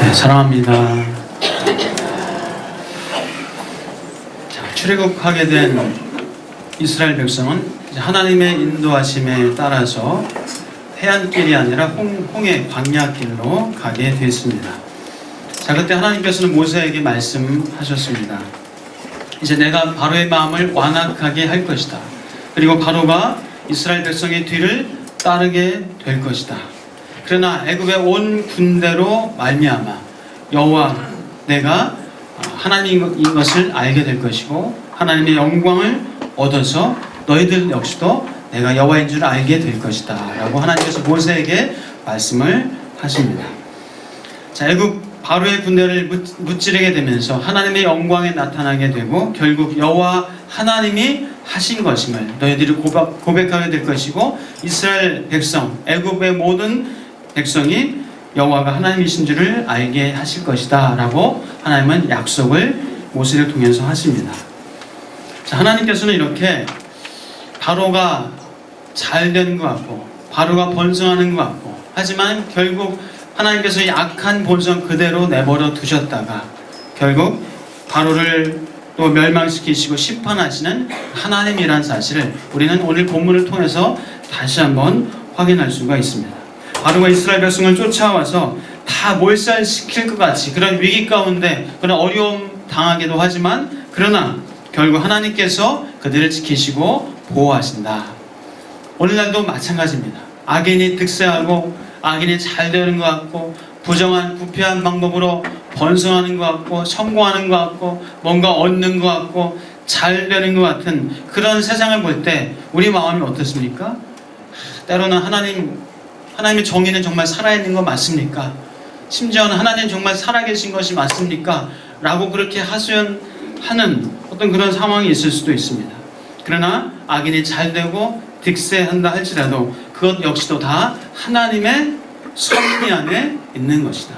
네, 사랑합니다. 자, 출애굽하게 된 이스라엘 백성은 하나님의 인도하심에 따라서 해안길이 아니라 홍해 광야길로 가게 됐습니다. 자, 그때 하나님께서는 모세에게 말씀하셨습니다. 이제 내가 바로의 마음을 완악하게 할 것이다. 그리고 바로가 이스라엘 백성의 뒤를 따르게 될 것이다. 그러나 애굽의 온 군대로 말미암아 여호와 내가 하나님인 것을 알게 될 것이고 하나님의 영광을 얻어서 너희들 역시도 내가 여호와인 줄 알게 될 것이다 라고 하나님께서 모세에게 말씀을 하십니다. 자, 애굽 바로의 군대를 무찌르게 되면서 하나님의 영광에 나타나게 되고 결국 여호와 하나님이 하신 것임을 너희들이 고백하게 될 것이고 이스라엘 백성, 애굽의 모든 백성이 여호와가 하나님이신 줄을 알게 하실 것이다 라고 하나님은 약속을 모세를 통해서 하십니다. 자, 하나님께서는 이렇게 바로가 잘 되는 것 같고 바로가 번성하는 것 같고 하지만 결국 하나님께서 약한 본성 그대로 내버려 두셨다가 결국 바로를 또 멸망시키시고 심판하시는 하나님이란 사실을 우리는 오늘 본문을 통해서 다시 한번 확인할 수가 있습니다. 바로가 이스라엘 백성을 쫓아와서 다 몰살시킬 것 같이 그런 위기 가운데 그런 어려움 당하기도 하지만 그러나 결국 하나님께서 그들을 지키시고 보호하신다. 오늘날도 마찬가지입니다. 악인이 득세하고 악인이 잘 되는 것 같고 부정한 부패한 방법으로 번성하는 것 같고 성공하는 것 같고 뭔가 얻는 것 같고 잘 되는 것 같은 그런 세상을 볼 때 우리 마음이 어떻습니까? 때로는 하나님의 정의는 정말 살아있는 거 맞습니까? 심지어는 하나님 정말 살아계신 것이 맞습니까? 라고 그렇게 하소연하는 어떤 그런 상황이 있을 수도 있습니다. 그러나 악인이 잘 되고 득세한다 할지라도 그것 역시도 다 하나님의 섭리 안에 있는 것이다.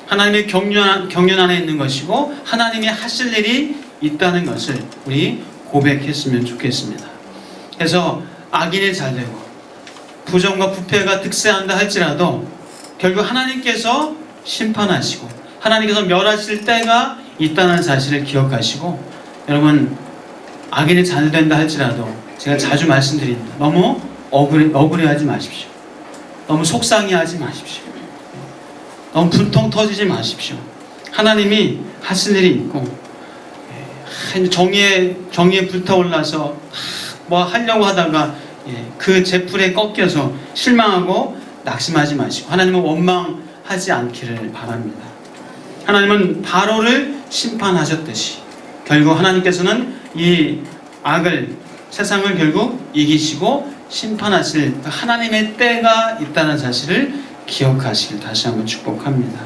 하나님의 경륜 안에 있는 것이고 하나님이 하실 일이 있다는 것을 우리 고백했으면 좋겠습니다. 그래서 악인이 잘 되고 부정과 부패가 득세한다 할지라도 결국 하나님께서 심판하시고 하나님께서 멸하실 때가 있다는 사실을 기억하시고 여러분 악인이 잘 된다 할지라도 제가 자주 말씀드립니다. 너무 억울해하지 마십시오. 너무 속상해하지 마십시오. 너무 분통 터지지 마십시오. 하나님이 하실 일이 있고 정의에 불타올라서 뭐 하려고 하다가 그 제풀에 꺾여서 실망하고 낙심하지 마시고 하나님은 원망하지 않기를 바랍니다. 하나님은 바로를 심판하셨듯이 결국 하나님께서는 이 악을 세상을 결국 이기시고 심판하실 하나님의 때가 있다는 사실을 기억하시길 다시 한번 축복합니다.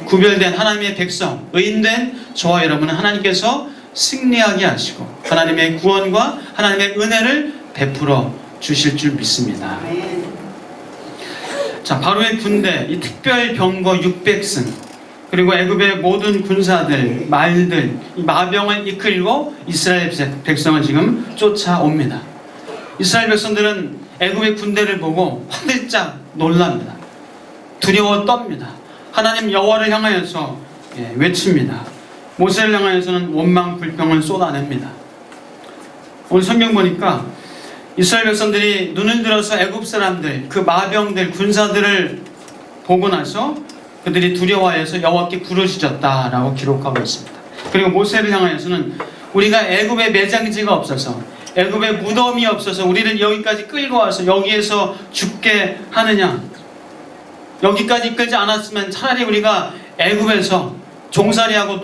구별된 하나님의 백성, 의인된 저와 여러분은 하나님께서 승리하게 하시고 하나님의 구원과 하나님의 은혜를 베풀어 주실 줄 믿습니다. 자, 바로의 군대, 이 특별 병거 600승 그리고 애굽의 모든 군사들, 말들, 이 마병을 이끌고 이스라엘 백성을 지금 쫓아옵니다. 이스라엘 백성들은 애굽의 군대를 보고 화들짝 놀랍니다. 두려워 떱니다. 하나님 여호와를 향하여서 외칩니다. 모세를 향하여서는 원망 불평을 쏟아냅니다. 오늘 성경 보니까 이스라엘 백성들이 눈을 들어서 애굽 사람들, 그 마병들, 군사들을 보고 나서 그들이 두려워해서 여호와께 부르짖었다라고 기록하고 있습니다. 그리고 모세를 향하여서는 우리가 애굽에 매장지가 없어서 애굽에 무덤이 없어서 우리를 여기까지 끌고 와서 여기에서 죽게 하느냐, 여기까지 끌지 않았으면 차라리 우리가 애굽에서 종살이하고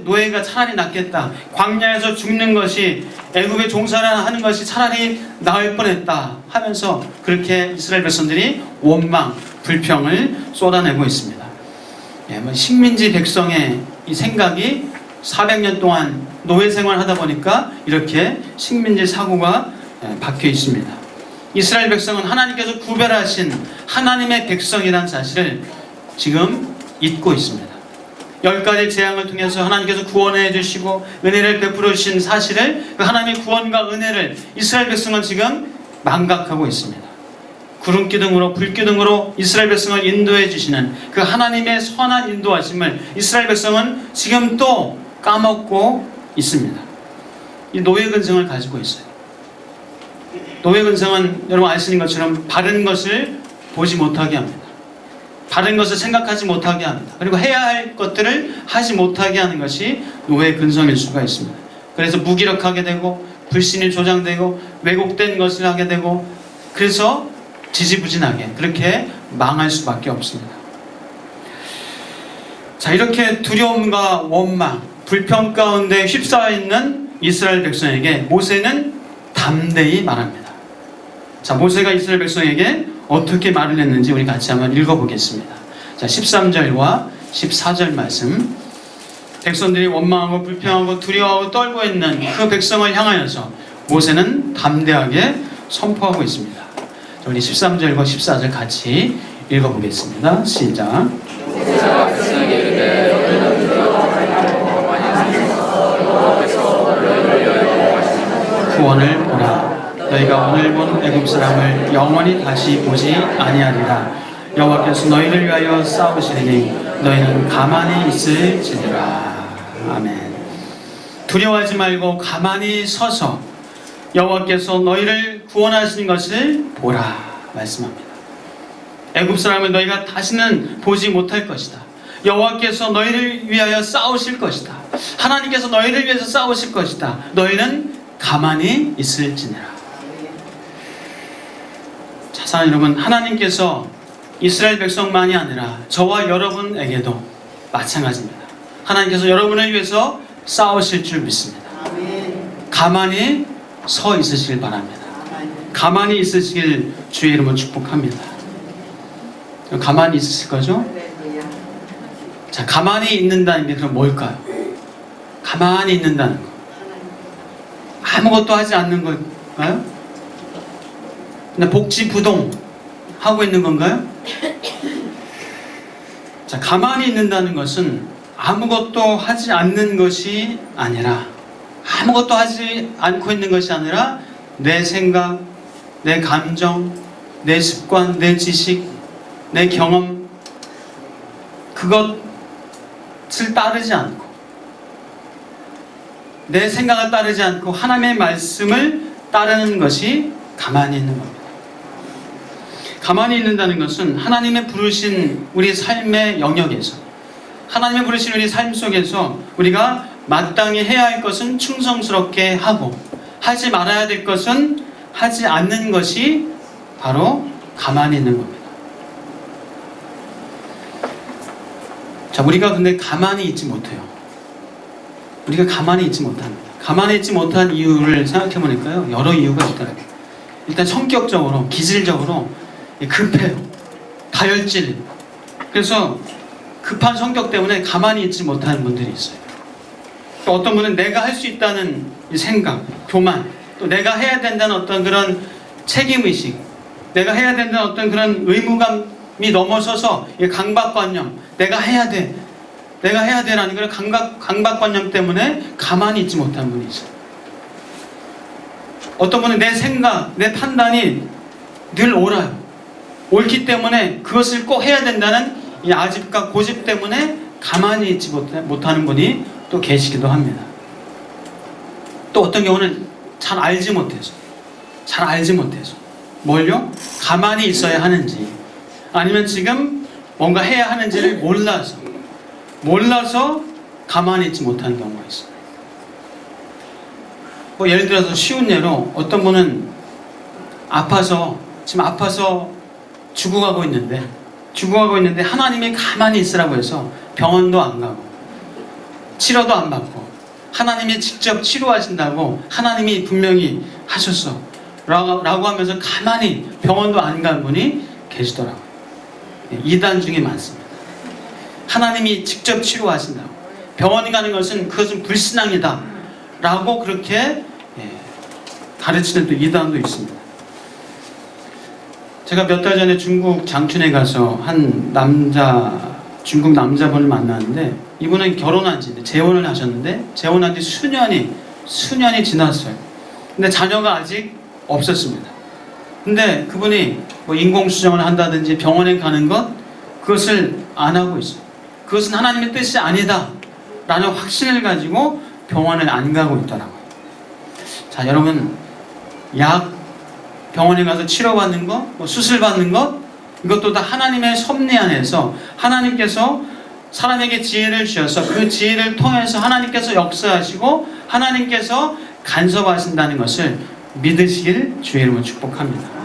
노예가 차라리 낫겠다. 광야에서 죽는 것이 애굽에 종살이하는 것이 차라리 나을 뻔했다 하면서 그렇게 이스라엘 백성들이 원망, 불평을 쏟아내고 있습니다. 식민지 백성의 이 생각이 400년 동안 노예 생활을 하다 보니까 이렇게 식민지 사고가 박혀 있습니다. 이스라엘 백성은 하나님께서 구별하신 하나님의 백성이라는 사실을 지금 잊고 있습니다. 10가지 재앙을 통해서 하나님께서 구원해 주시고 은혜를 베풀어 주신 사실을 그 하나님의 구원과 은혜를 이스라엘 백성은 지금 망각하고 있습니다. 구름기둥으로 불기둥으로 이스라엘 백성을 인도해 주시는 그 하나님의 선한 인도하심을 이스라엘 백성은 지금 또 까먹고 있습니다. 이 노예 근성을 가지고 있어요. 노예 근성은 여러분 아시는 것처럼 바른 것을 보지 못하게 합니다. 바른 것을 생각하지 못하게 합니다. 그리고 해야 할 것들을 하지 못하게 하는 것이 노예 근성일 수가 있습니다. 그래서 무기력하게 되고 불신이 조장되고 왜곡된 것을 하게 되고 그래서 지지부진하게 그렇게 망할 수밖에 없습니다. 자, 이렇게 두려움과 원망, 불평 가운데 휩싸여 있는 이스라엘 백성에게 모세는 담대히 말합니다. 자, 모세가 이스라엘 백성에게 어떻게 말을 했는지 우리 같이 한번 읽어보겠습니다. 자, 13절과 14절 말씀. 백성들이 원망하고 불평하고 두려워하고 떨고 있는 그 백성을 향하여서 모세는 담대하게 선포하고 있습니다. 자, 우리 13절과 14절 같이 읽어보겠습니다. 시작. 구원을 보라. 너희가 오늘 본 애굽 사람을 영원히 다시 보지 아니하리라. 여호와께서 너희를 위하여 싸우시리니 너희는 가만히 있을지니라. 아멘. 두려워하지 말고 가만히 서서 여호와께서 너희를 구원하시는 것을 보라 말씀합니다. 애굽 사람을 너희가 다시는 보지 못할 것이다. 여호와께서 너희를 위하여 싸우실 것이다. 하나님께서 너희를 위해서 싸우실 것이다. 너희는 가만히 있을지니라. 자, 사랑하는 여러분, 하나님께서 이스라엘 백성만이 아니라 저와 여러분에게도 마찬가지입니다. 하나님께서 여러분을 위해서 싸우실 줄 믿습니다. 가만히 서 있으시길 바랍니다. 가만히 있으시길 주의 이름으로 축복합니다. 가만히 있으실 거죠? 자, 가만히 있는다는 게 그럼 뭘까요? 가만히 있는다는 거. 아무것도 하지 않는 걸까요? 근데 복지부동 하고 있는 건가요? 자, 가만히 있는다는 것은 아무것도 하지 않는 것이 아니라 아무것도 하지 않고 있는 것이 아니라 내 생각, 내 감정, 내 습관, 내 지식, 내 경험 그것을 따르지 않고 내 생각을 따르지 않고 하나님의 말씀을 따르는 것이 가만히 있는 겁니다. 가만히 있는다는 것은 하나님의 부르신 우리 삶의 영역에서 하나님의 부르신 우리 삶 속에서 우리가 마땅히 해야 할 것은 충성스럽게 하고 하지 말아야 될 것은 하지 않는 것이 바로 가만히 있는 겁니다. 자, 우리가 근데 가만히 있지 못해요. 우리가 가만히 있지 못합니다. 가만히 있지 못한 이유를 생각해 보니까요, 여러 이유가 있더라고요. 일단 성격적으로, 기질적으로 급해요. 다혈질. 그래서 급한 성격 때문에 가만히 있지 못하는 분들이 있어요. 또 어떤 분은 내가 할 수 있다는 생각, 교만, 또 내가 해야 된다는 어떤 그런 책임의식, 내가 해야 된다는 어떤 그런 의무감이 넘어서서 강박관념, 내가 해야 돼라는 그런 강박관념 때문에 가만히 있지 못하는 분이 있어요. 어떤 분은 내 생각, 내 판단이 늘 옳아요. 옳기 때문에 그것을 꼭 해야 된다는 이 아집과 고집 때문에 가만히 있지 못하는 분이 또 계시기도 합니다. 또 어떤 경우는 잘 알지 못해서 뭘요? 가만히 있어야 하는지 아니면 지금 뭔가 해야 하는지를 몰라서 가만히 있지 못하는 경우가 있어요. 뭐 예를 들어서 쉬운 예로 어떤 분은 지금 아파서 죽어가고 있는데 하나님이 가만히 있으라고 해서 병원도 안 가고 치료도 안 받고 하나님이 직접 치료하신다고 하나님이 분명히 하셨어 라고 하면서 가만히 병원도 안 간 분이 계시더라고요. 이단 중에 많습니다. 하나님이 직접 치료하신다고 병원 가는 것은 그것은 불신앙이다 라고 그렇게 가르치는 또 이단도 있습니다. 제가 몇 달 전에 중국 장춘에 가서 한 중국 남자분을 만났는데 이분은 결혼한 지 재혼을 하셨는데 재혼한 지 수년이 지났어요. 근데 자녀가 아직 없었습니다. 근데 그분이 뭐 인공수정을 한다든지 병원에 가는 것, 그것을 안 하고 있어요. 그것은 하나님의 뜻이 아니다 라는 확신을 가지고 병원을 안 가고 있더라고요. 자, 여러분, 병원에 가서 치료받는 것, 뭐 수술받는 것, 이것도 다 하나님의 섭리 안에서 하나님께서 사람에게 지혜를 주셔서 그 지혜를 통해서 하나님께서 역사하시고 하나님께서 간섭하신다는 것을 믿으시길 주의 이름으로 축복합니다.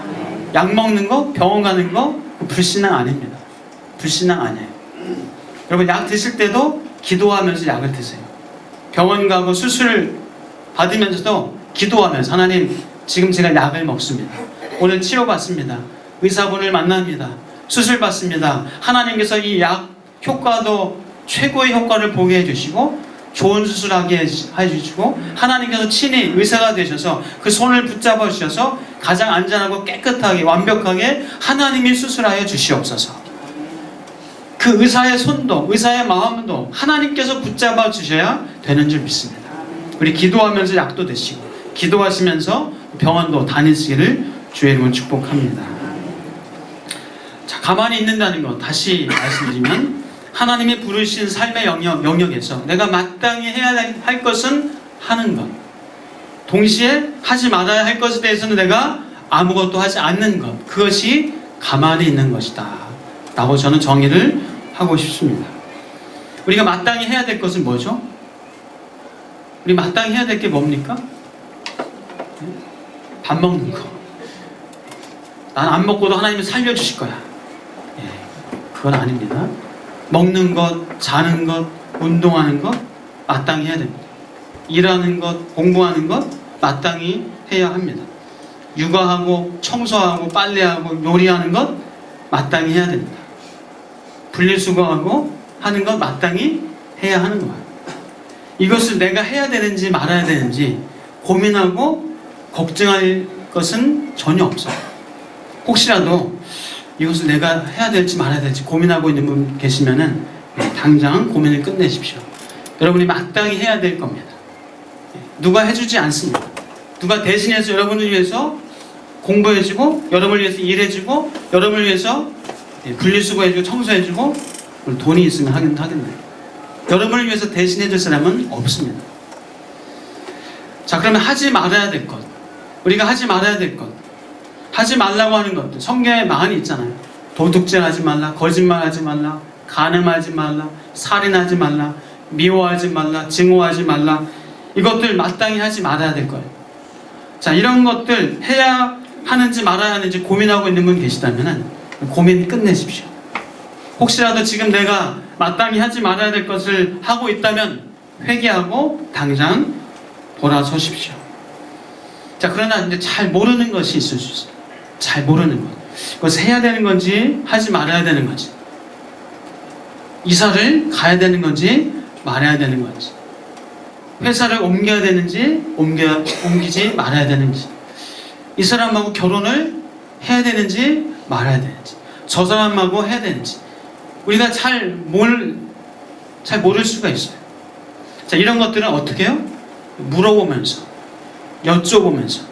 약 먹는 거, 병원 가는 거, 불신앙 아닙니다. 불신앙 아니에요. 여러분, 약 드실 때도 기도하면서 약을 드세요. 병원 가고 수술 받으면서도 기도하면서, 하나님, 지금 제가 약을 먹습니다. 오늘 치료받습니다. 의사분을 만납니다. 수술 받습니다. 하나님께서 이 약 효과도 최고의 효과를 보게 해주시고 좋은 수술하게 해주시고 하나님께서 친히 의사가 되셔서 그 손을 붙잡아 주셔서 가장 안전하고 깨끗하게 완벽하게 하나님이 수술하여 주시옵소서. 그 의사의 손도 의사의 마음도 하나님께서 붙잡아 주셔야 되는 줄 믿습니다. 우리 기도하면서 약도 드시고 기도하시면서 병원도 다니시기를 주의 이름으로 축복합니다. 자, 가만히 있는다는 것 다시 말씀드리면 하나님이 부르신 삶의 영역에서 내가 마땅히 해야 할 것은 하는 것, 동시에 하지 말아야 할 것에 대해서는 내가 아무것도 하지 않는 것, 그것이 가만히 있는 것이다 라고 저는 정의를 하고 싶습니다. 우리가 마땅히 해야 될 것은 뭐죠? 우리 마땅히 해야 될 게 뭡니까? 밥 먹는 거. 난 안 먹고도 하나님이 살려주실 거야. 그건 아닙니다. 먹는 것, 자는 것, 운동하는 것 마땅히 해야 됩니다. 일하는 것, 공부하는 것 마땅히 해야 합니다. 육아하고 청소하고 빨래하고 요리하는 것 마땅히 해야 됩니다. 분리수거하고 하는 것 마땅히 해야 하는 거예요. 이것을 내가 해야 되는지 말아야 되는지 고민하고 걱정할 것은 전혀 없어요. 혹시라도 이것을 내가 해야 될지 말아야 될지 고민하고 있는 분 계시면은 당장 고민을 끝내십시오. 여러분이 마땅히 해야 될 겁니다. 누가 해주지 않습니다. 누가 대신해서 여러분을 위해서 공부해주고 여러분을 위해서 일해주고 여러분을 위해서 분리수거해주고 청소해주고 돈이 있으면 하겠네요. 여러분을 위해서 대신해줄 사람은 없습니다. 자, 그러면 하지 말아야 될 것, 우리가 하지 말아야 될 것, 하지 말라고 하는 것들 성경에 많이 있잖아요. 도둑질하지 말라, 거짓말하지 말라, 간음하지 말라, 살인하지 말라, 미워하지 말라, 증오하지 말라. 이것들 마땅히 하지 말아야 될 거예요. 자, 이런 것들 해야 하는지 말아야 하는지 고민하고 있는 분 계시다면 고민 끝내십시오. 혹시라도 지금 내가 마땅히 하지 말아야 될 것을 하고 있다면 회개하고 당장 돌아서십시오. 자, 그러나 이제 잘 모르는 것이 있을 수 있어요. 잘 모르는 것. 그것을 해야 되는 건지 하지 말아야 되는 건지, 이사를 가야 되는 건지 말아야 되는 건지, 회사를 옮겨야 되는지 옮기지 말아야 되는지, 이 사람하고 결혼을 해야 되는지 말아야 되는지, 저 사람하고 해야 되는지 우리가 잘 모를 수가 있어요. 자, 이런 것들은 어떻게 해요? 물어보면서, 여쭤보면서,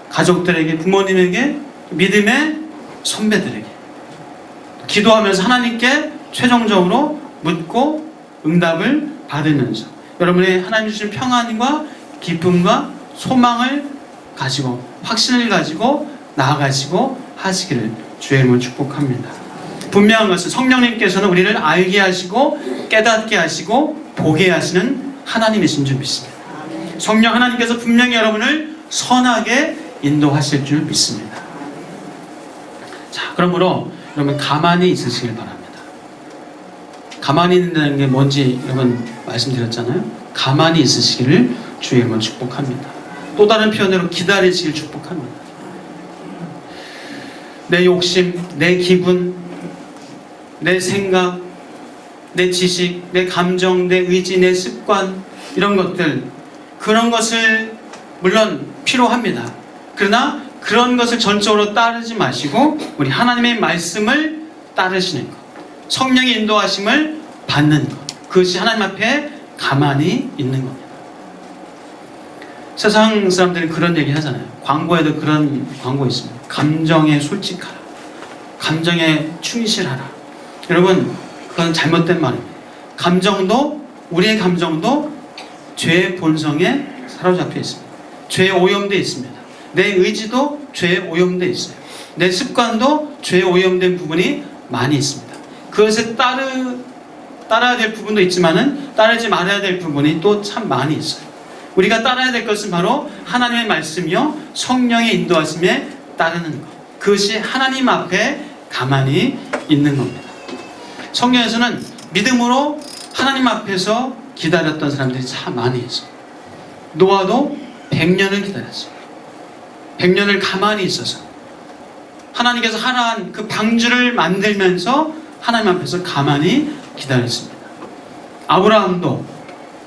가족들에게, 부모님에게, 믿음의 선배들에게 기도하면서 하나님께 최종적으로 묻고 응답을 받으면서 여러분의 하나님 주신 평안과 기쁨과 소망을 가지고 확신을 가지고 나아가시고 하시기를 주의 이름으로 축복합니다. 분명한 것은 성령님께서는 우리를 알게 하시고 깨닫게 하시고 보게 하시는 하나님이신 줄 믿습니다. 성령 하나님께서 분명히 여러분을 선하게 인도하실 줄 믿습니다. 자, 그러므로 여러분 가만히 있으시길 바랍니다. 가만히 있는다는 게 뭔지 여러분 말씀드렸잖아요. 가만히 있으시기를 주의 이름으로 축복합니다. 또 다른 표현으로 기다리시길 축복합니다. 내 욕심, 내 기분, 내 생각, 내 지식, 내 감정, 내 의지, 내 습관, 이런 것들, 그런 것을 물론 필요합니다. 그러나 그런 것을 전적으로 따르지 마시고 우리 하나님의 말씀을 따르시는 것, 성령의 인도하심을 받는 것, 그것이 하나님 앞에 가만히 있는 겁니다. 세상 사람들이 그런 얘기 하잖아요. 광고에도 그런 광고 있습니다. 감정에 솔직하라. 감정에 충실하라. 여러분, 그건 잘못된 말입니다. 우리의 감정도 죄의 본성에 사로잡혀 있습니다. 죄에 오염되어 있습니다. 내 의지도 죄에 오염되어 있어요. 내 습관도 죄에 오염된 부분이 많이 있습니다. 그것에 따라야 될 부분도 있지만은 따르지 말아야 될 부분이 또 참 많이 있어요. 우리가 따라야 될 것은 바로 하나님의 말씀이요 성령의 인도하심에 따르는 것. 그것이 하나님 앞에 가만히 있는 겁니다. 성경에서는 믿음으로 하나님 앞에서 기다렸던 사람들이 참 많이 있어요. 노아도 100년을 기다렸어요. 100년을 가만히 있어서 하나님께서 하나한 그 방주를 만들면서 하나님 앞에서 가만히 기다렸습니다. 아브라함도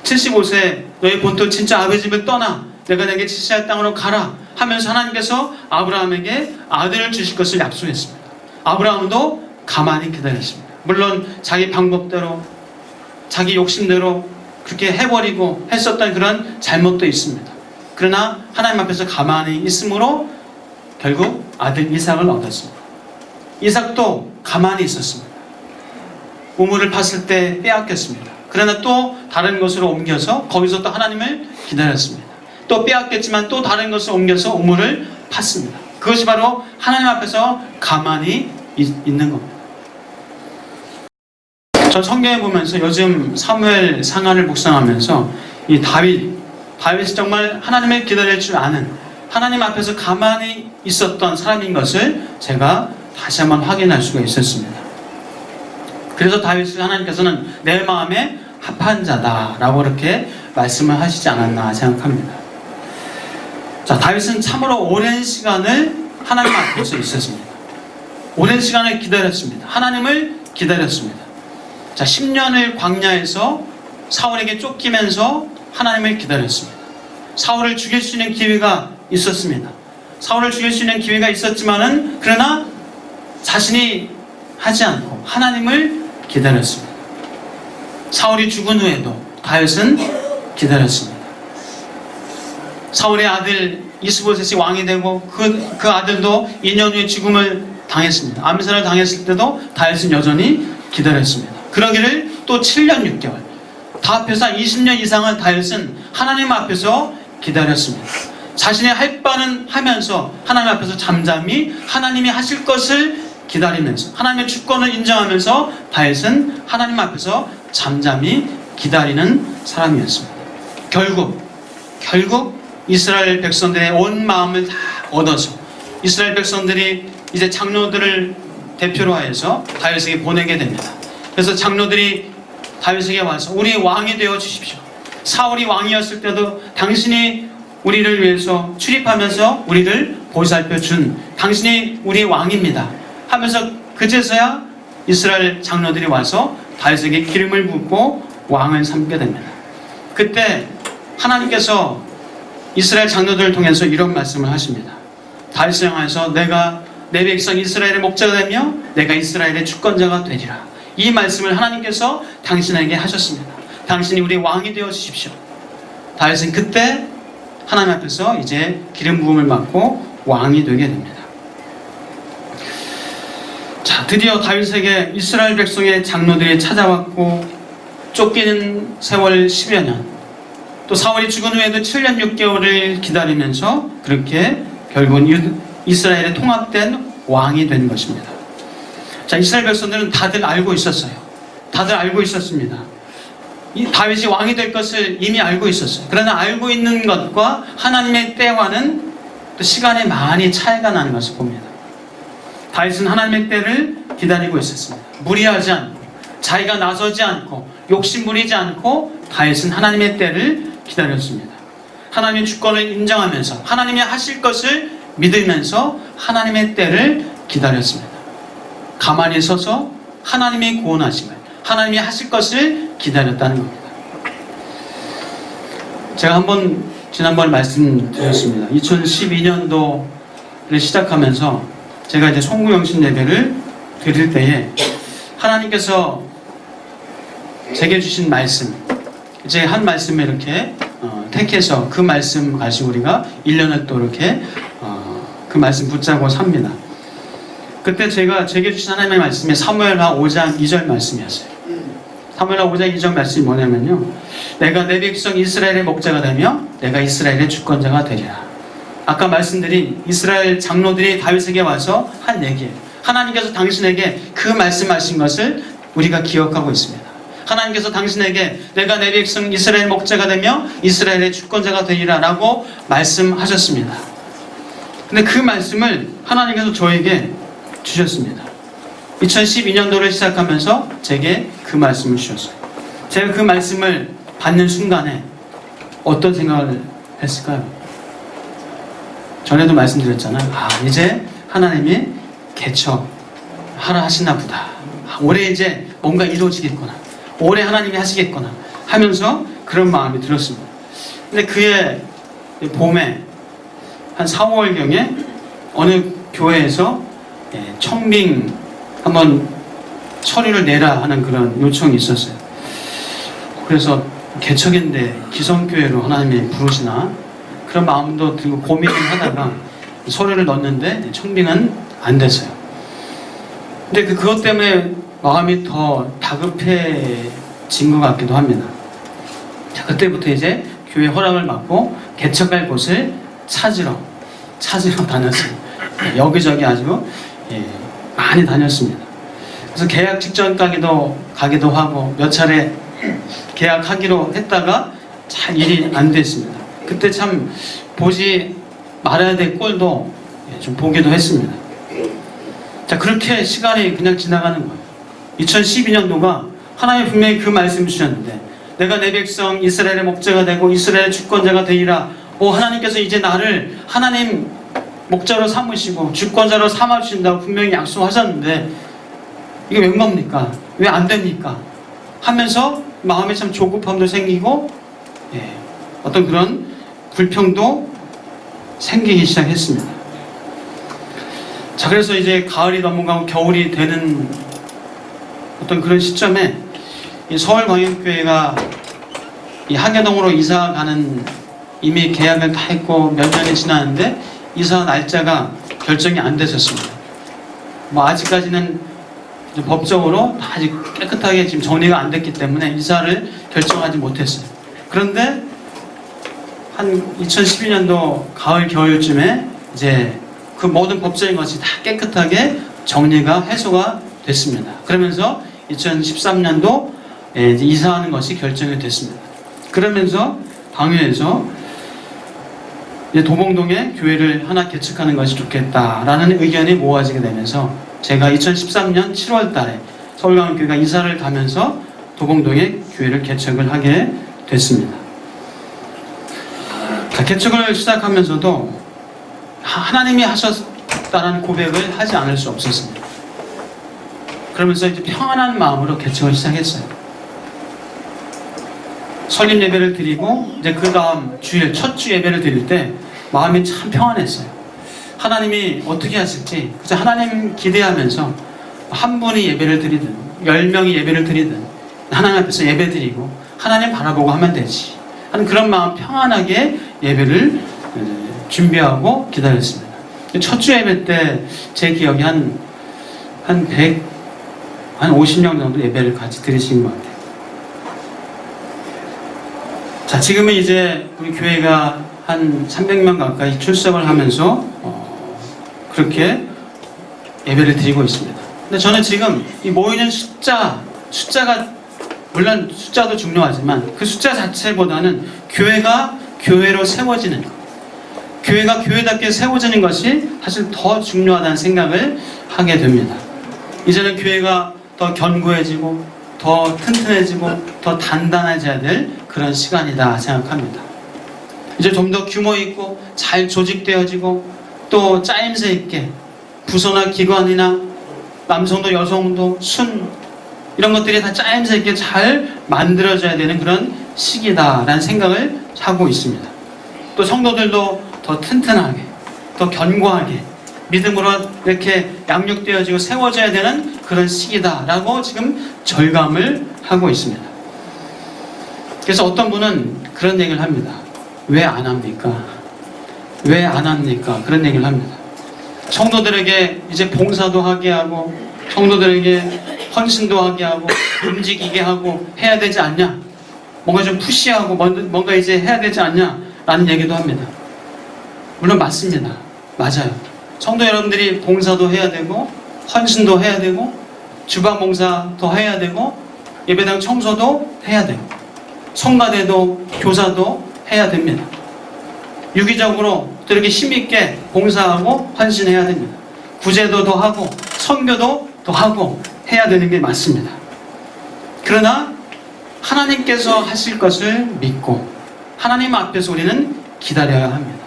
75세 너의 본토 친자 아버지 집을 떠나 내가 내게 지시할 땅으로 가라 하면서 하나님께서 아브라함에게 아들을 주실 것을 약속했습니다. 아브라함도 가만히 기다렸습니다. 물론 자기 방법대로 자기 욕심대로 그렇게 해버리고 했었던 그런 잘못도 있습니다. 그러나 하나님 앞에서 가만히 있으므로 결국 아들 이삭을 얻었습니다. 이삭도 가만히 있었습니다. 우물을 팠을 때 빼앗겼습니다. 그러나 또 다른 곳으로 옮겨서 거기서 또 하나님을 기다렸습니다. 또 빼앗겼지만 또 다른 곳으로 옮겨서 우물을 팠습니다. 그것이 바로 하나님 앞에서 가만히 있는 겁니다. 저 성경에 보면서 요즘 사무엘 상하를 묵상하면서 이 다윗이 정말 하나님을 기다릴 줄 아는 하나님 앞에서 가만히 있었던 사람인 것을 제가 다시 한번 확인할 수가 있었습니다. 그래서 다윗을 하나님께서는 내 마음에 합한 자다라고 이렇게 말씀을 하시지 않았나 생각합니다. 자, 다윗은 참으로 오랜 시간을 하나님 앞에서 있었습니다. 오랜 시간을 기다렸습니다. 하나님을 기다렸습니다. 자, 10년을 광야에서 사울에게 쫓기면서 하나님을 기다렸습니다. 사울을 죽일 수 있는 기회가 있었습니다. 사울을 죽일 수 있는 기회가 있었지만은 그러나 자신이 하지 않고 하나님을 기다렸습니다. 사울이 죽은 후에도 다윗은 기다렸습니다. 사울의 아들 이스보셋이 왕이 되고 그 아들도 2년 후에 죽음을 당했습니다. 암살을 당했을 때도 다윗은 여전히 기다렸습니다. 그러기를 또 7년 6개월 다 합해서 20년 이상을 다윗은 하나님 앞에서 기다렸습니다. 자신의 할 바는 하면서 하나님 앞에서 잠잠히 하나님이 하실 것을 기다리면서 하나님의 주권을 인정하면서 다윗은 하나님 앞에서 잠잠히 기다리는 사람이었습니다. 결국 이스라엘 백성들의 온 마음을 다 얻어서 이스라엘 백성들이 이제 장로들을 대표로 하여서 다윗에게 보내게 됩니다. 그래서 장로들이 다윗에게 와서 우리 왕이 되어 주십시오. 사울이 왕이었을 때도 당신이 우리를 위해서 출입하면서 우리를 보살펴 준 당신이 우리 왕입니다 하면서 그제서야 이스라엘 장로들이 와서 다윗에게 기름을 붓고 왕을 삼게 됩니다. 그때 하나님께서 이스라엘 장로들을 통해서 이런 말씀을 하십니다. 다윗을 향해서 내가 내 백성 이스라엘의 목자가 되며 내가 이스라엘의 주권자가 되리라. 이 말씀을 하나님께서 당신에게 하셨습니다. 당신이 우리 왕이 되어 주십시오. 다윗은 그때 하나님 앞에서 이제 기름 부음을 받고 왕이 되게 됩니다. 자, 드디어 다윗에게 이스라엘 백성의 장로들이 찾아왔고 쫓기는 세월 10여 년, 또 사울이 죽은 후에도 7년 6개월을 기다리면서 그렇게 결국은 이스라엘의 통합된 왕이 된 것입니다. 자, 이스라엘 백성들은 다들 알고 있었어요. 다들 알고 있었습니다. 이 다윗이 왕이 될 것을 이미 알고 있었어요. 그러나 알고 있는 것과 하나님의 때와는 또 시간에 많이 차이가 나는 것을 봅니다. 다윗은 하나님의 때를 기다리고 있었습니다. 무리하지 않고 자기가 나서지 않고 욕심 부리지 않고 다윗은 하나님의 때를 기다렸습니다. 하나님의 주권을 인정하면서 하나님이 하실 것을 믿으면서 하나님의 때를 기다렸습니다. 가만히 서서 하나님이 구원하심을 하나님이 하실 것을 기다렸다는 겁니다. 제가 한번 지난번에 말씀드렸습니다. 2012년도를 시작하면서 제가 이제 송구영신 예배를 드릴 때에 하나님께서 제게 주신 말씀, 제 한 말씀에 이렇게 택해서 그 말씀 가지고 우리가 1년을 또 이렇게 그 말씀 붙잡고 삽니다. 그때 제게 주신 하나님의 말씀이 사무엘하 5장 2절 말씀이었어요. 사무엘하 5장 2절 말씀이 뭐냐면요, 내가 내 백성 이스라엘의 목자가 되며 내가 이스라엘의 주권자가 되리라. 아까 말씀드린 이스라엘 장로들이 다윗에게 와서 한 얘기예요. 하나님께서 당신에게 그 말씀하신 것을 우리가 기억하고 있습니다. 하나님께서 당신에게 내가 내 백성 이스라엘 목자가 되며 이스라엘의 주권자가 되리라 라고 말씀하셨습니다. 근데 그 말씀을 하나님께서 저에게 주셨습니다. 2012년도를 시작하면서 제게 그 말씀을 주셨어요. 제가 그 말씀을 받는 순간에 어떤 생각을 했을까요? 전에도 말씀드렸잖아요. 이제 하나님이 개척하라 하시나 보다. 올해 이제 뭔가 이루어지겠구나. 올해 하나님이 하시겠구나 하면서 그런 마음이 들었습니다. 근데 그의 봄에 한 4, 5월경에 어느 교회에서 청빙 한번 서류를 내라 하는 그런 요청이 있었어요. 그래서 개척인데 기성교회로 하나님이 부르시나 그런 마음도 들고 고민을 하다가 서류를 넣었는데 청빙은 안 됐어요. 근데 그것 때문에 마음이 더 다급해진 것 같기도 합니다. 자, 그때부터 이제 교회 허락을 받고 개척할 곳을 찾으러 다녔어요. 여기저기 아주 많이 다녔습니다. 그래서 계약 직전 가기도 하고 몇 차례 계약하기로 했다가 잘 일이 안 됐습니다. 그때 참 보지 말아야 될 꼴도 좀 보기도 했습니다. 자, 그렇게 시간이 그냥 지나가는 거예요. 2012년도가 하나님이 분명히 그 말씀을 주셨는데 내가 내 백성 이스라엘의 목자가 되고 이스라엘의 주권자가 되리라. 하나님께서 이제 나를 하나님 목자로 삼으시고 주권자로 삼아주신다고 분명히 약속하셨는데 이게 웬 겁니까? 왜 안 됩니까? 하면서 마음에 참 조급함도 생기고 어떤 그런 불평도 생기기 시작했습니다. 자, 그래서 이제 가을이 넘어가고 겨울이 되는 어떤 그런 시점에 이 서울광역교회가 이 하계동으로 이사 가는 이미 계약을 다 했고 몇 년이 지났는데 이사 날짜가 결정이 안 됐었습니다. 아직까지는 법적으로 아직 깨끗하게 지금 정리가 안 됐기 때문에 이사를 결정하지 못했어요. 그런데 한 2012년도 가을 겨울쯤에 이제 그 모든 법적인 것이 다 깨끗하게 정리가 해소가 됐습니다. 그러면서 2013년도 이제 이사하는 것이 결정이 됐습니다. 그러면서 당회에서 이제 도봉동에 교회를 하나 개척하는 것이 좋겠다라는 의견이 모아지게 되면서 제가 2013년 7월 달에 서울광역교회가 이사를 가면서 도봉동에 교회를 개척을 하게 됐습니다. 자, 개척을 시작하면서도 하나님이 하셨다는 고백을 하지 않을 수 없었습니다. 그러면서 이제 평안한 마음으로 개척을 시작했어요. 설립 예배를 드리고 이제 그 다음 주일 첫 주 예배를 드릴 때 마음이 참 평안했어요. 하나님이 어떻게 하실지 그저 하나님 기대하면서 한 분이 예배를 드리든 10명이 예배를 드리든 하나님 앞에서 예배 드리고 하나님 바라보고 하면 되지 하는 그런 마음 평안하게 예배를 준비하고 기다렸습니다. 첫 주 예배 때 제 기억이 한 50명 정도 예배를 같이 드리신 것 같아요. 자, 지금은 이제 우리 교회가 한 300명 가까이 출석을 하면서 그렇게 예배를 드리고 있습니다. 근데 저는 지금 이 모이는 숫자가 물론 숫자도 중요하지만 그 숫자 자체보다는 교회가 교회로 세워지는 것, 교회가 교회답게 세워지는 것이 사실 더 중요하다는 생각을 하게 됩니다. 이제는 교회가 더 견고해지고 더 튼튼해지고 더 단단해져야 될 그런 시간이다 생각합니다. 이제 좀 더 규모 있고 잘 조직되어지고 또 짜임새 있게 부서나 기관이나 남성도 여성도 순 이런 것들이 다 짜임새 있게 잘 만들어져야 되는 그런 시기다라는 생각을 하고 있습니다. 또 성도들도 더 튼튼하게 더 견고하게 믿음으로 이렇게 양육되어지고 세워져야 되는 그런 시기다라고 지금 절감을 하고 있습니다. 그래서 어떤 분은 그런 얘기를 합니다. 왜 안 합니까? 왜 안 합니까? 그런 얘기를 합니다. 성도들에게 이제 봉사도 하게 하고 성도들에게 헌신도 하게 하고 움직이게 하고 해야 되지 않냐? 뭔가 좀 푸시하고 뭔가 이제 해야 되지 않냐? 라는 얘기도 합니다. 물론 맞습니다. 맞아요. 성도 여러분들이 봉사도 해야 되고 헌신도 해야 되고 주방 봉사도 해야 되고 예배당 청소도 해야 되고 성가대도 교사도 해야 됩니다. 유기적으로 또 이렇게 힘있게 봉사하고 헌신해야 됩니다. 구제도 더 하고 선교도 더 하고 해야 되는 게 맞습니다. 그러나 하나님께서 하실 것을 믿고 하나님 앞에서 우리는 기다려야 합니다.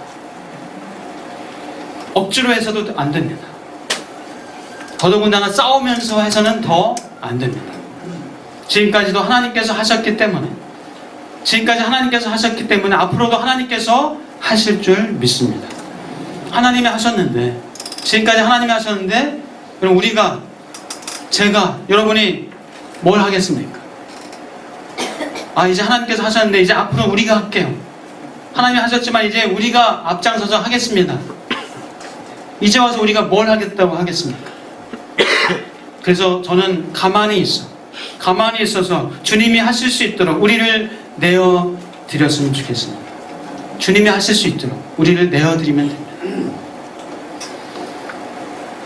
억지로 해서도 안 됩니다. 더더군다나 싸우면서 해서는 더 안 됩니다. 지금까지도 하나님께서 하셨기 때문에 앞으로도 하나님께서 하실 줄 믿습니다. 하나님이 하셨는데 지금까지 하나님이 하셨는데 그럼 여러분이 뭘 하겠습니까? 이제 하나님께서 하셨는데 이제 앞으로 우리가 할게요. 하나님이 하셨지만 이제 우리가 앞장서서 하겠습니다. 이제 와서 우리가 뭘 하겠다고 하겠습니까? 그래서 저는 가만히 있어서 주님이 하실 수 있도록 우리를 내어드렸으면 좋겠습니다. 주님이 하실 수 있도록 우리를 내어드리면 됩니다.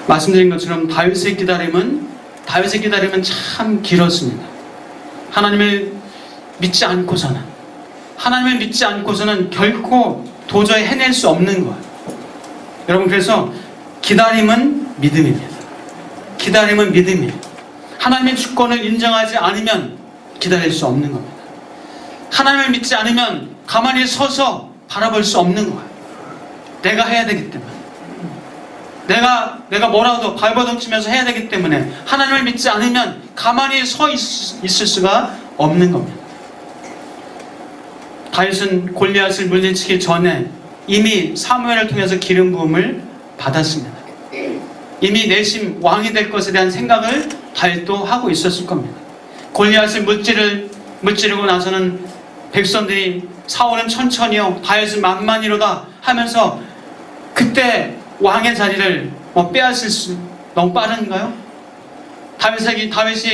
말씀드린 것처럼 다윗의 기다림은 참 길었습니다. 하나님을 믿지 않고서는 결코 도저히 해낼 수 없는 거예요. 여러분, 그래서 기다림은 믿음입니다. 하나님의 주권을 인정하지 않으면 기다릴 수 없는 겁니다. 하나님을 믿지 않으면 가만히 서서 바라볼 수 없는 거예요. 내가 해야 되기 때문에. 내가 뭐라도 발버둥치면서 해야 되기 때문에 하나님을 믿지 않으면 가만히 서 있을 수가 없는 겁니다. 다윗은 골리앗을 물리치기 전에 이미 사무엘을 통해서 기름 부음을 받았습니다. 이미 내심 왕이 될 것에 대한 생각을 다윗도 하고 있었을 겁니다. 골리앗을 무찌르고 나서는 백성들이 사울은 천천히요 다윗은 만만히로다 하면서 그때 왕의 자리를 빼앗을 수 너무 빠른가요? 다윗이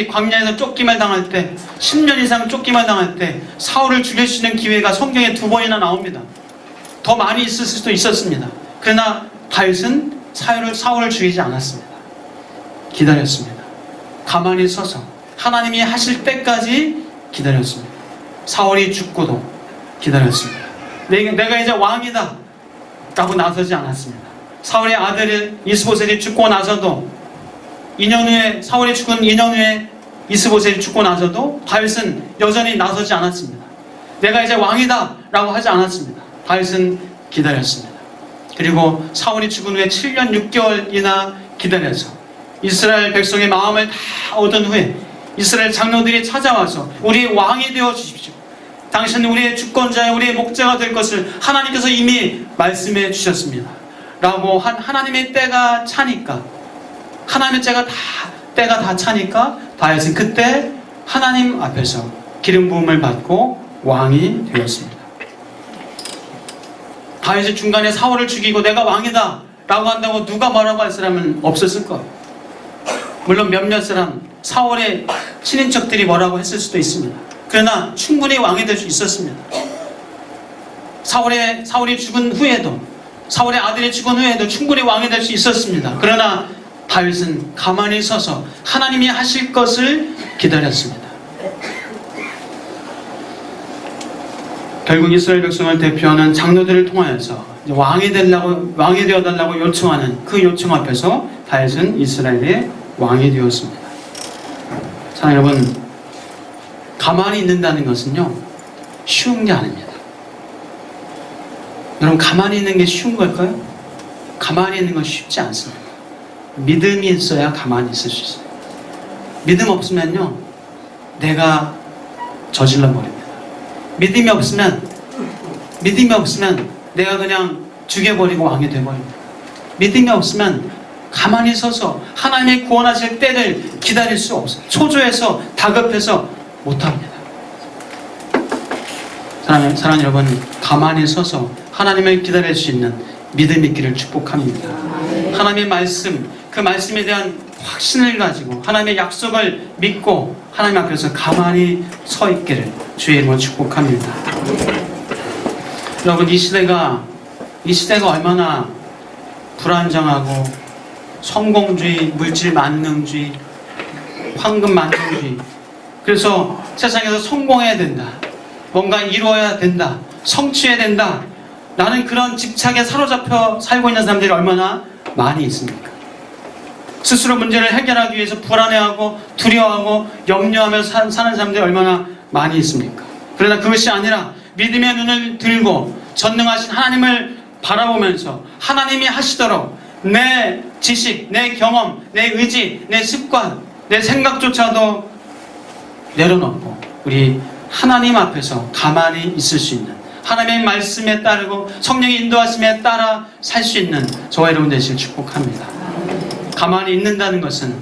광야에서 쫓김을 당할 때 10년 이상 쫓김을 당할 때 사울을 죽일 수 있는 기회가 성경에 2번이나 나옵니다. 더 많이 있을 수도 있었습니다. 그러나 다윗은 사울을 죽이지 않았습니다. 기다렸습니다. 가만히 서서 하나님이 하실 때까지 기다렸습니다. 사울이 죽고도 기다렸습니다. 내가 이제 왕이다 라고 나서지 않았습니다. 사울의 아들 이스보셋이 죽고 나서도 사울이 죽은 2년 후에 이스보셋이 죽고 나서도 다윗은 여전히 나서지 않았습니다. 내가 이제 왕이다 라고 하지 않았습니다. 다윗은 기다렸습니다. 그리고 사울이 죽은 후에 7년 6개월이나 기다려서 이스라엘 백성의 마음을 다 얻은 후에 이스라엘 장로들이 찾아와서 우리의 왕이 되어 주십시오. 당신은 우리의 주권자여 우리의 목자가 될 것을 하나님께서 이미 말씀해 주셨습니다. 라고 한 하나님의 때가 차니까 때가 다 차니까 다윗은 그때 하나님 앞에서 기름 부음을 받고 왕이 되었습니다. 다윗이 중간에 사울을 죽이고 내가 왕이다 라고 한다고 누가 뭐라고 할 사람은 없었을 거예요. 물론 몇몇 사람 사울의 친인척들이 뭐라고 했을 수도 있습니다. 그러나 충분히 왕이 될 수 있었습니다. 사울이 죽은 후에도 사울의 아들이 죽은 후에도 충분히 왕이 될 수 있었습니다. 그러나 다윗은 가만히 서서 하나님이 하실 것을 기다렸습니다. 결국 이스라엘 백성을 대표하는 장로들을 통하여서 왕이 되어달라고 요청하는 그 요청 앞에서 다윗은 이스라엘의 왕이 되었습니다. 자, 여러분, 가만히 있는다는 것은요 쉬운 게 아닙니다. 여러분, 가만히 있는 게 쉬운 걸까요? 가만히 있는 건 쉽지 않습니다. 믿음이 있어야 가만히 있을 수 있어요. 믿음 없으면요 내가 저질러 버립니다. 믿음이 없으면 내가 그냥 죽여버리고 왕이 되어버립니다. 믿음이 없으면 가만히 서서 하나님의 구원하실 때를 기다릴 수 없어요. 초조해서 다급해서 못합니다. 사랑하는 여러분, 가만히 서서 하나님을 기다릴 수 있는 믿음 있기를 축복합니다. 하나님의 말씀, 그 말씀에 대한 확신을 가지고 하나님의 약속을 믿고 하나님 앞에서 가만히 서 있기를 주의 이름으로 축복합니다. 여러분, 이 시대가 얼마나 불안정하고 성공주의, 물질 만능주의, 황금 만능주의, 그래서 세상에서 성공해야 된다, 뭔가 이루어야 된다, 성취해야 된다 라는 그런 집착에 사로잡혀 살고 있는 사람들이 얼마나 많이 있습니까? 스스로 문제를 해결하기 위해서 불안해하고 두려워하고 염려하며 사는 사람들이 얼마나 많이 있습니까? 그러나 그것이 아니라 믿음의 눈을 들고 전능하신 하나님을 바라보면서 하나님이 하시도록 내 지식, 내 경험, 내 의지, 내 습관, 내 생각조차도 내려놓고 우리 하나님 앞에서 가만히 있을 수 있는, 하나님의 말씀에 따르고 성령의 인도하심에 따라 살 수 있는 저와 여러분 되시길 축복합니다. 가만히 있는다는 것은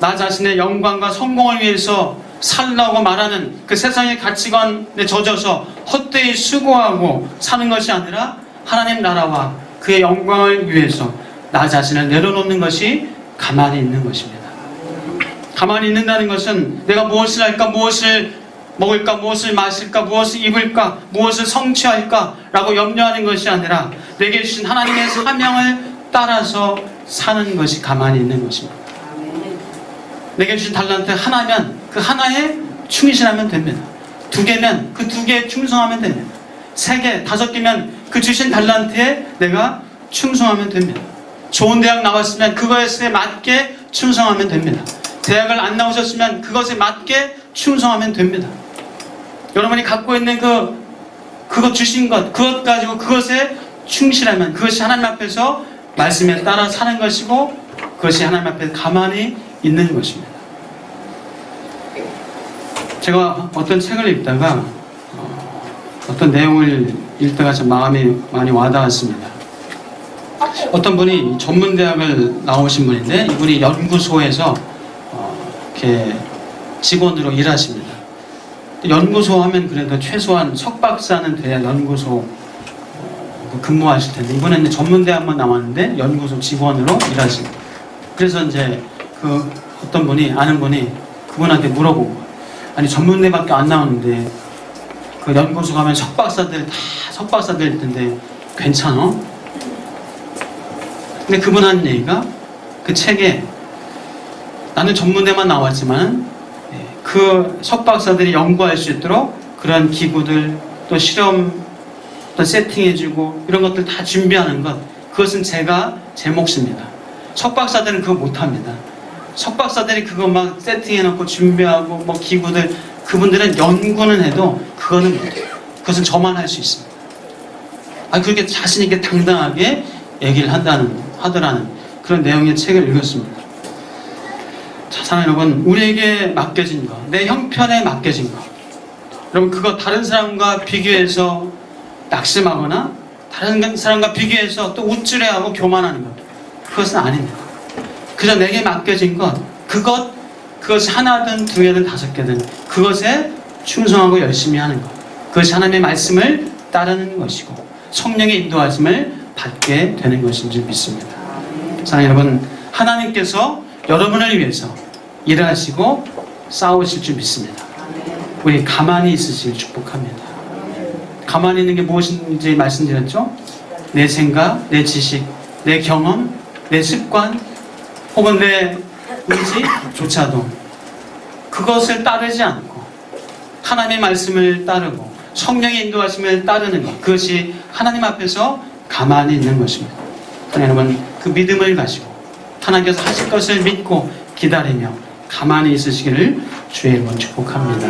나 자신의 영광과 성공을 위해서 살라고 말하는 그 세상의 가치관에 젖어서 헛되이 수고하고 사는 것이 아니라 하나님 나라와 그의 영광을 위해서 나 자신을 내려놓는 것이 가만히 있는 것입니다. 가만히 있는다는 것은 내가 무엇을 할까, 무엇을 먹을까, 무엇을 마실까, 무엇을 입을까, 무엇을 성취할까 라고 염려하는 것이 아니라 내게 주신 하나님의 사명을 따라서 사는 것이 가만히 있는 것입니다. 내게 주신 달란트 하나면 그 하나에 충실하면 됩니다. 2개면 그 2개에 충성하면 됩니다. 3개, 5개면 그 주신 달란트에 내가 충성하면 됩니다. 좋은 대학 나왔으면 그것에 맞게 충성하면 됩니다. 대학을 안 나오셨으면 그것에 맞게 충성하면 됩니다. 여러분이 갖고 있는 그것 주신 것, 그것 가지고 그것에 충실하면 그것이 하나님 앞에서 말씀에 따라 사는 것이고 그것이 하나님 앞에 가만히 있는 것입니다. 제가 어떤 책을 읽다가 어떤 내용을 읽다가 참 마음이 많이 와닿았습니다. 어떤 분이 전문대학을 나오신 분인데 이분이 연구소에서 이렇게 직원으로 일하십니다. 연구소 하면 그래도 최소한 석박사는 돼야 연구소 근무하실 텐데 이번에 이제 전문대학만 나왔는데 연구소 직원으로 일하십니다. 그래서 이제 그 어떤 분이 아는 분이 그분한테 물어보고, 아니 전문대밖에 안 나오는데 그 연구소 가면 석박사들 다 석박사들 텐데 괜찮아? 근데 그분 하는 얘기가 그 책에 나는 전문대만 나왔지만 그 석박사들이 연구할 수 있도록 그런 기구들 또 실험 또 세팅해주고 이런 것들 다 준비하는 것, 그것은 제 몫입니다. 석박사들은 그거 못합니다. 석박사들이 그거 막 세팅해놓고 준비하고 뭐 기구들, 그분들은 연구는 해도 그거는 못해요. 그것은 저만 할 수 있습니다. 그렇게 자신있게 당당하게 얘기를 하더라는 그런 내용의 책을 읽었습니다. 자, 사랑하는 여러분, 우리에게 맡겨진 것, 내 형편에 맡겨진 것, 여러분 그거 다른 사람과 비교해서 낙심하거나 다른 사람과 비교해서 또 우쭐해하고 교만하는 것, 그것은 아닙니다. 그저 내게 맡겨진 것, 그것이 하나든 2개든 5개든 그것에 충성하고 열심히 하는 것, 그것이 하나님의 말씀을 따르는 것이고 성령의 인도하심을 받게 되는 것인 줄 믿습니다. 사랑하는 여러분, 하나님께서 여러분을 위해서 일하시고 싸우실 줄 믿습니다. 우리 가만히 있으시길 축복합니다. 가만히 있는 게 무엇인지 말씀드렸죠? 내 생각, 내 지식, 내 경험, 내 습관 혹은 내 의지조차도 그것을 따르지 않고 하나님의 말씀을 따르고 성령의 인도하심을 따르는 것, 그것이 하나님 앞에서 가만히 있는 것입니다. 여러분, 그 믿음을 가지고 하나님께서 하실 것을 믿고 기다리며 가만히 있으시기를 주의 이름으로 축복합니다.